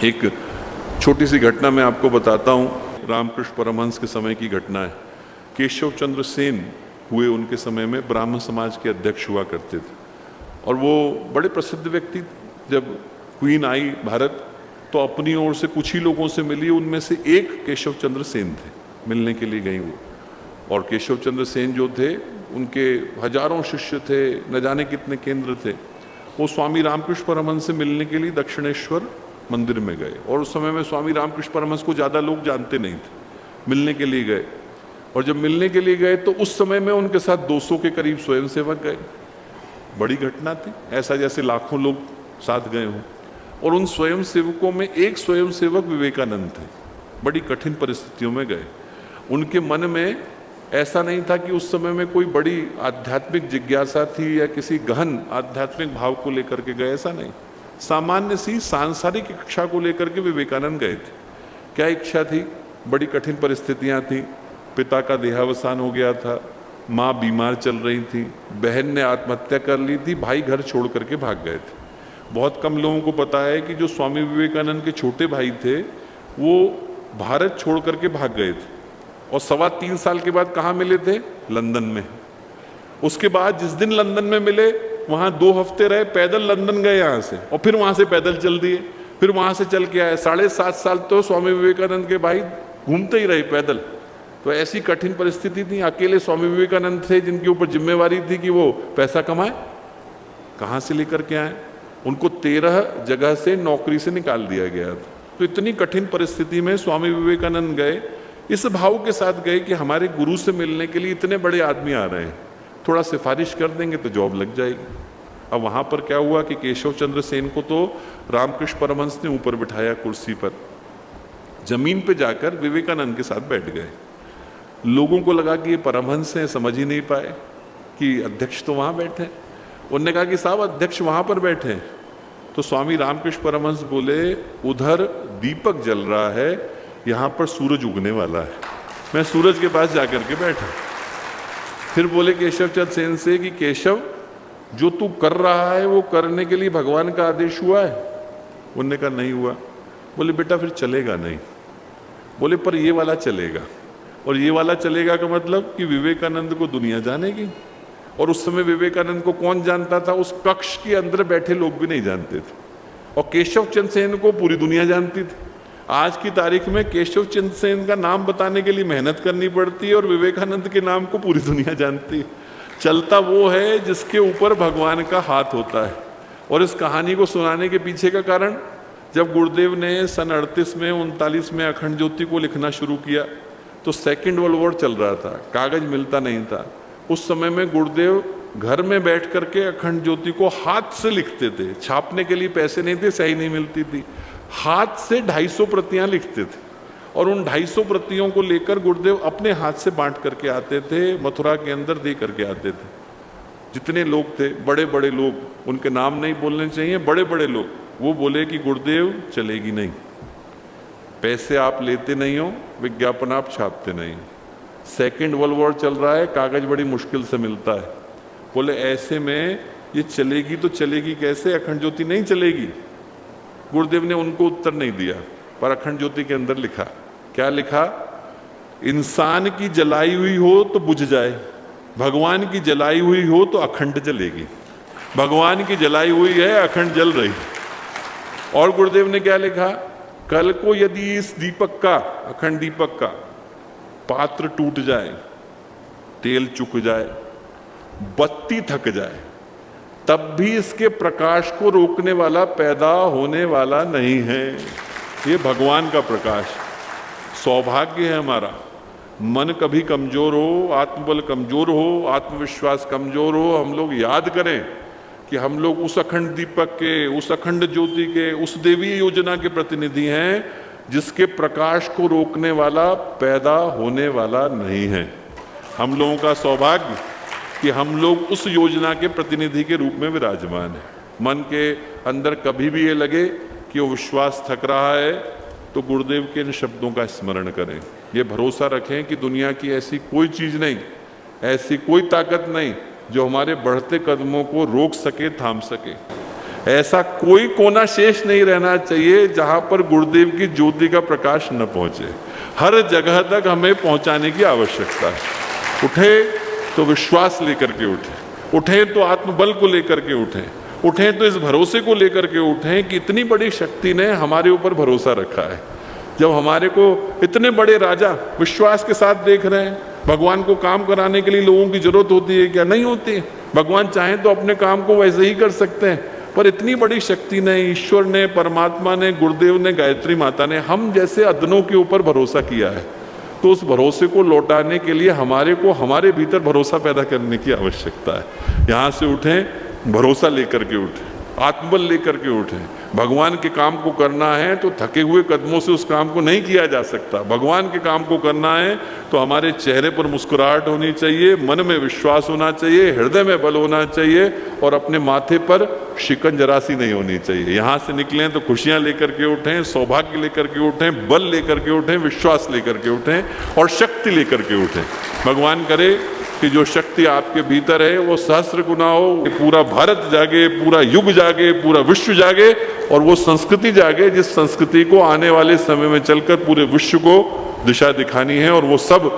एक छोटी सी घटना मैं आपको बताता हूँ। रामकृष्ण परमहंस के समय की घटना है। केशव चंद्र सेन हुए उनके समय में ब्राह्मण समाज के अध्यक्ष हुआ करते थे और वो बड़े प्रसिद्ध व्यक्ति। जब क्वीन आई भारत तो अपनी ओर से कुछ ही लोगों से मिली, उनमें से एक केशव चंद्र सेन थे। मिलने के लिए गई वो, और केशव चंद्र सेन जो थे उनके हजारों शिष्य थे, न जाने कितने केंद्र थे। वो स्वामी रामकृष्ण परमहंस से मिलने के लिए दक्षिणेश्वर मंदिर में गए और उस समय में स्वामी रामकृष्ण परमहंस को ज़्यादा लोग जानते नहीं थे। मिलने के लिए गए और जब मिलने के लिए गए तो उस समय में उनके साथ 200 के करीब स्वयंसेवक गए। बड़ी घटना थी, ऐसा जैसे लाखों लोग साथ गए हों। और उन स्वयंसेवकों में एक स्वयंसेवक विवेकानंद थे। बड़ी कठिन परिस्थितियों में गए। उनके मन में ऐसा नहीं था कि उस समय में कोई बड़ी आध्यात्मिक जिज्ञासा थी या किसी गहन आध्यात्मिक भाव को लेकर के गए, ऐसा नहीं। सामान्य सी सांसारिक इच्छा को लेकर के विवेकानंद गए थे। क्या इच्छा थी? बड़ी कठिन परिस्थितियां थी। पिता का देहावसान हो गया था, माँ बीमार चल रही थी, बहन ने आत्महत्या कर ली थी, भाई घर छोड़ करके भाग गए थे। बहुत कम लोगों को पता है कि जो स्वामी विवेकानंद के छोटे भाई थे वो भारत छोड़ करके भाग गए थे और 3.25 साल के बाद कहाँ मिले थे? लंदन में। उसके बाद जिस दिन लंदन में मिले वहाँ 2 हफ्ते रहे, पैदल लंदन गए यहाँ से और फिर वहाँ से पैदल चल दिए, फिर वहाँ से चल के आए। 7.5 साल तो स्वामी विवेकानंद के भाई घूमते ही रहे पैदल। तो ऐसी कठिन परिस्थिति थी। अकेले स्वामी विवेकानंद थे जिनके ऊपर जिम्मेवारी थी कि वो पैसा कमाए, कहाँ से लेकर के आए। उनको 13 जगह से नौकरी से निकाल दिया गया था। तो इतनी कठिन परिस्थिति में स्वामी विवेकानंद गए, इस भाव के साथ गए कि हमारे गुरु से मिलने के लिए इतने बड़े आदमी आ रहे हैं, थोड़ा सिफारिश कर देंगे तो जॉब लग जाएगी। अब वहाँ पर क्या हुआ कि केशव चंद्र सेन को तो रामकृष्ण परमहंस ने ऊपर बिठाया कुर्सी पर, जमीन पे जाकर विवेकानंद के साथ बैठ गए। लोगों को लगा कि ये परमहंस हैं, समझ ही नहीं पाए कि अध्यक्ष तो वहाँ बैठे। उन्होंने कहा कि साहब अध्यक्ष वहाँ पर बैठे। तो स्वामी रामकृष्ण परमहंस बोले, उधर दीपक जल रहा है, यहाँ पर सूरज उगने वाला है, मैं सूरज के पास जाकर के बैठा। फिर बोले केशव चंद्र सेन से कि केशव, जो तू कर रहा है वो करने के लिए भगवान का आदेश हुआ है? उन्होंने कहा नहीं हुआ। बोले बेटा फिर चलेगा नहीं। बोले पर ये वाला चलेगा। और ये वाला चलेगा का मतलब कि विवेकानंद को दुनिया जानेगी। और उस समय विवेकानंद को कौन जानता था? उस कक्ष के अंदर बैठे लोग भी नहीं जानते थे। और केशव चंद्र सेन को पूरी दुनिया जानती थी। आज की तारीख में केशव चंद्र सेन का नाम बताने के लिए मेहनत करनी पड़ती है और विवेकानंद के नाम को पूरी दुनिया जानती है। चलता वो है जिसके ऊपर भगवान का हाथ होता है। और इस कहानी को सुनाने के पीछे का कारण, जब गुरुदेव ने सन 38 में 39 में अखंड ज्योति को लिखना शुरू किया तो सेकेंड वर्ल्ड वॉर चल रहा था, कागज मिलता नहीं था। उस समय में गुरुदेव घर में बैठ करके अखंड ज्योति को हाथ से लिखते थे। छापने के लिए पैसे नहीं थे, सही नहीं मिलती थी। हाथ से 250 प्रतियां लिखते थे और उन 250 प्रतियों को लेकर गुरुदेव अपने हाथ से बांट करके आते थे, मथुरा के अंदर दे करके आते थे। जितने लोग थे, बड़े बड़े लोग, उनके नाम नहीं बोलने चाहिए, बड़े बड़े लोग, वो बोले कि गुरुदेव चलेगी नहीं, पैसे आप लेते नहीं हो, विज्ञापन आप छापते नहीं, सेकेंड वर्ल्ड वॉर चल रहा है, कागज बड़ी मुश्किल से मिलता है। बोले ऐसे में ये चलेगी तो चलेगी कैसे? अखंड ज्योति नहीं चलेगी। गुरुदेव ने उनको उत्तर नहीं दिया, पर अखंड ज्योति के अंदर लिखा। क्या लिखा? इंसान की जलाई हुई हो तो बुझ जाए, भगवान की जलाई हुई हो तो अखंड जलेगी। भगवान की जलाई हुई है, अखंड जल रही। और गुरुदेव ने क्या लिखा? कल को यदि इस दीपक का, अखंड दीपक का पात्र टूट जाए, तेल चुक जाए, बत्ती थक जाए, तब भी इसके प्रकाश को रोकने वाला पैदा होने वाला नहीं है। ये भगवान का प्रकाश। सौभाग्य है हमारा। मन कभी कमजोर हो, आत्मबल कमजोर हो, आत्मविश्वास कमजोर हो, हम लोग याद करें कि हम लोग उस अखंड दीपक के, उस अखंड ज्योति के, उस देवीय योजना के प्रतिनिधि हैं जिसके प्रकाश को रोकने वाला पैदा होने वाला नहीं है। हम लोगों का सौभाग्य कि हम लोग उस योजना के प्रतिनिधि के रूप में विराजमान हैं। मन के अंदर कभी भी ये लगे कि वो विश्वास थक रहा है तो गुरुदेव के इन शब्दों का स्मरण करें। ये भरोसा रखें कि दुनिया की ऐसी कोई चीज़ नहीं, ऐसी कोई ताकत नहीं जो हमारे बढ़ते कदमों को रोक सके, थाम सके। ऐसा कोई कोना शेष नहीं रहना चाहिए जहां पर गुरुदेव की ज्योति का प्रकाश न पहुंचे। हर जगह तक हमें पहुंचाने की आवश्यकता है। उठे तो विश्वास लेकर के उठे तो आत्मबल को लेकर के उठे तो इस भरोसे को लेकर के उठें कि इतनी बड़ी शक्ति ने हमारे ऊपर भरोसा रखा है। जब हमारे को इतने बड़े राजा विश्वास के साथ देख रहे हैं, भगवान को काम कराने के लिए लोगों की जरूरत होती है क्या? नहीं होती है। भगवान चाहें तो अपने काम को वैसे ही कर सकते हैं, पर इतनी बड़ी शक्ति ने, ईश्वर ने, परमात्मा ने, गुरुदेव ने, गायत्री माता ने हम जैसे अदनों के ऊपर भरोसा किया है, तो उस भरोसे को लौटाने के लिए हमारे को हमारे भीतर भरोसा पैदा करने की आवश्यकता है। यहाँ से उठें, भरोसा लेकर के उठें, आत्मबल लेकर के उठें। भगवान के काम को करना है तो थके हुए कदमों से उस काम को नहीं किया जा सकता। भगवान के काम को करना है तो हमारे चेहरे पर मुस्कुराहट होनी चाहिए, मन में विश्वास होना चाहिए, हृदय में बल होना चाहिए और अपने माथे पर शिकन जरा सी नहीं होनी चाहिए। यहाँ से निकलें तो खुशियाँ लेकर के उठें, सौभाग्य लेकर के उठें, बल लेकर के उठें, विश्वास लेकर के उठें और शक्ति लेकर के उठें। भगवान करे कि जो शक्ति आपके भीतर है वो सहस्र गुना हो, पूरा भारत जागे, पूरा युग जागे, पूरा विश्व जागे और वो संस्कृति जागे जिस संस्कृति को आने वाले समय में चलकर पूरे विश्व को दिशा दिखानी है। और वो सब